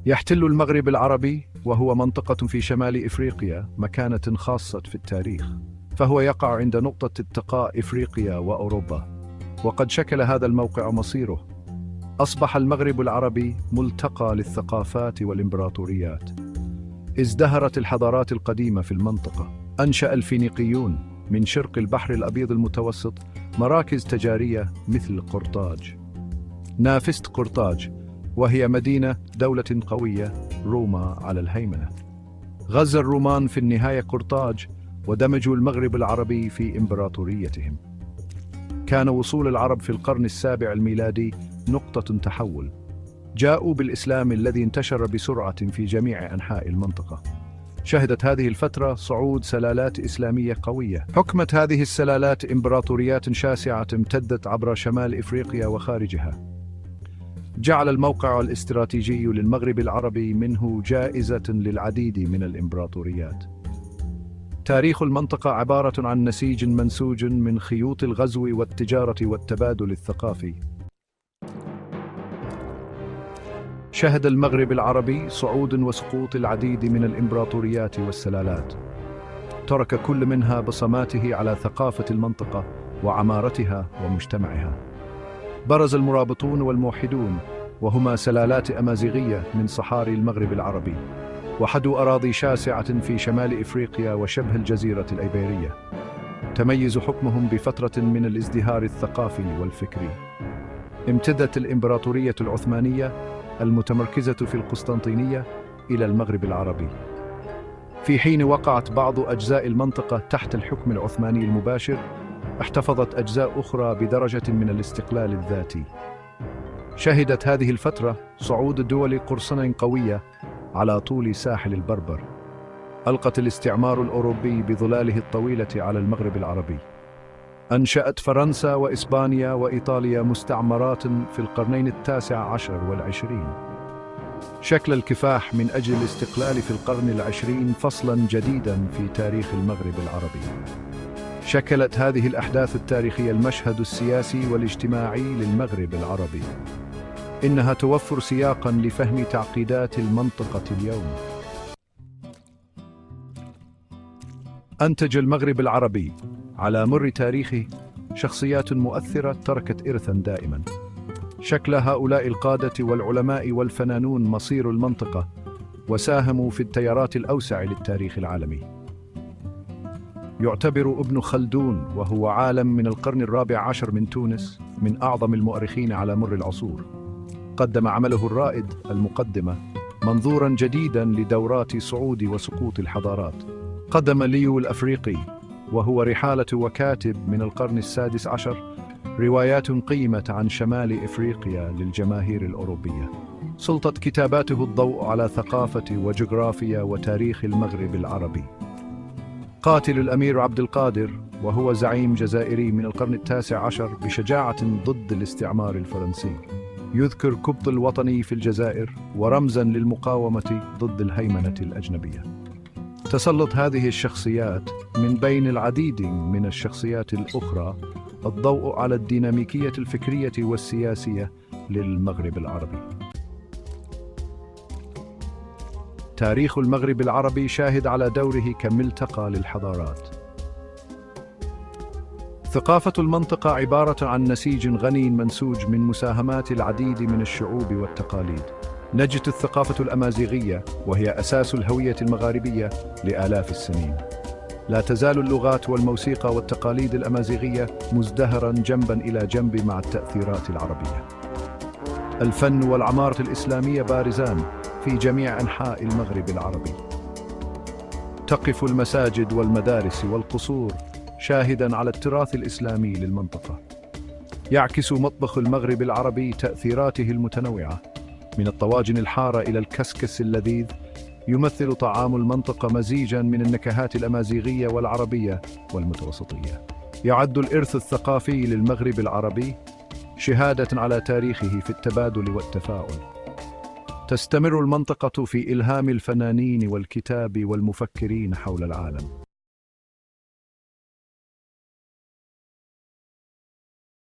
يحتل المغرب العربي وهو منطقة في شمال إفريقيا مكانة خاصة في التاريخ، فهو يقع عند نقطة التقاء إفريقيا وأوروبا، وقد شكل هذا الموقع مصيره. أصبح المغرب العربي ملتقى للثقافات والإمبراطوريات. ازدهرت الحضارات القديمة في المنطقة. أنشأ الفينيقيون من شرق البحر الأبيض المتوسط مراكز تجارية مثل قرطاج. نافست قرطاج، وهي مدينة دولة قوية روما على الهيمنة. غزا الرومان في النهاية قرطاج ودمجوا المغرب العربي في إمبراطوريتهم. كان وصول العرب في القرن السابع الميلادي نقطة تحول. جاءوا بالإسلام الذي انتشر بسرعة في جميع أنحاء المنطقة. شهدت هذه الفترة صعود سلالات إسلامية قوية. حكمت هذه السلالات إمبراطوريات شاسعة امتدت عبر شمال إفريقيا وخارجها. جعل الموقع الاستراتيجي للمغرب العربي منه جائزة للعديد من الإمبراطوريات. تاريخ المنطقة عبارة عن نسيج منسوج من خيوط الغزو والتجارة والتبادل الثقافي. شهد المغرب العربي صعود وسقوط العديد من الإمبراطوريات والسلالات. ترك كل منها بصماته على ثقافة المنطقة وعمارتها ومجتمعها. برز المرابطون والموحدون، وهما سلالات أمازيغية من صحاري المغرب العربي، وحدوا أراضي شاسعة في شمال إفريقيا وشبه الجزيرة الإيبيرية. تميز حكمهم بفترة من الازدهار الثقافي والفكري. امتدت الإمبراطورية العثمانية المتمركزة في القسطنطينية إلى المغرب العربي، في حين وقعت بعض أجزاء المنطقة تحت الحكم العثماني المباشر. احتفظت أجزاء أخرى بدرجة من الاستقلال الذاتي. شهدت هذه الفترة صعود دول قرصنة قوية على طول ساحل البربر. ألقت الاستعمار الأوروبي بظلاله الطويلة على المغرب العربي. أنشأت فرنسا وإسبانيا وإيطاليا مستعمرات في القرنين التاسع عشر والعشرين. شكل الكفاح من أجل الاستقلال في القرن العشرين فصلاً جديداً في تاريخ المغرب العربي. شكلت هذه الأحداث التاريخية المشهد السياسي والاجتماعي للمغرب العربي. إنها توفر سياقاً لفهم تعقيدات المنطقة اليوم. أنتج المغرب العربي على مر تاريخه شخصيات مؤثرة تركت إرثاً دائماً. شكل هؤلاء القادة والعلماء والفنانون مصير المنطقة، وساهموا في التيارات الأوسع للتاريخ العالمي. يعتبر ابن خلدون، وهو عالم من القرن الرابع عشر من تونس، من أعظم المؤرخين على مر العصور. قدم عمله الرائد المقدمة منظوراً جديداً لدورات صعود وسقوط الحضارات. قدم ليو الأفريقي، وهو رحالة وكاتب من القرن السادس عشر، روايات قيمة عن شمال إفريقيا للجماهير الأوروبية. سلطت كتاباته الضوء على ثقافة وجغرافيا وتاريخ المغرب العربي. قاتل الأمير عبد القادر، وهو زعيم جزائري من القرن التاسع عشر بشجاعة ضد الاستعمار الفرنسي. يذكر كبط الوطني في الجزائر ورمزاً للمقاومة ضد الهيمنة الأجنبية. تسلط هذه الشخصيات من بين العديد من الشخصيات الأخرى الضوء على الديناميكية الفكرية والسياسية للمغرب العربي. تاريخ المغرب العربي شاهد على دوره كملتقى للحضارات. ثقافة المنطقة عبارة عن نسيج غني منسوج من مساهمات العديد من الشعوب والتقاليد. نجت الثقافة الأمازيغية، وهي أساس الهوية المغاربية لآلاف السنين. لا تزال اللغات والموسيقى والتقاليد الأمازيغية مزدهراً جنباً إلى جنب مع التأثيرات العربية. الفن والعمارة الإسلامية بارزان في جميع أنحاء المغرب العربي. تقف المساجد والمدارس والقصور شاهداً على التراث الإسلامي للمنطقة. يعكس مطبخ المغرب العربي تأثيراته المتنوعة، من الطواجن الحارة إلى الكسكس اللذيذ. يمثل طعام المنطقة مزيجاً من النكهات الأمازيغية والعربية والمتوسطية. يعد الإرث الثقافي للمغرب العربي شهادة على تاريخه في التبادل والتفاعل. تستمر المنطقة في إلهام الفنانين والكتاب والمفكرين حول العالم.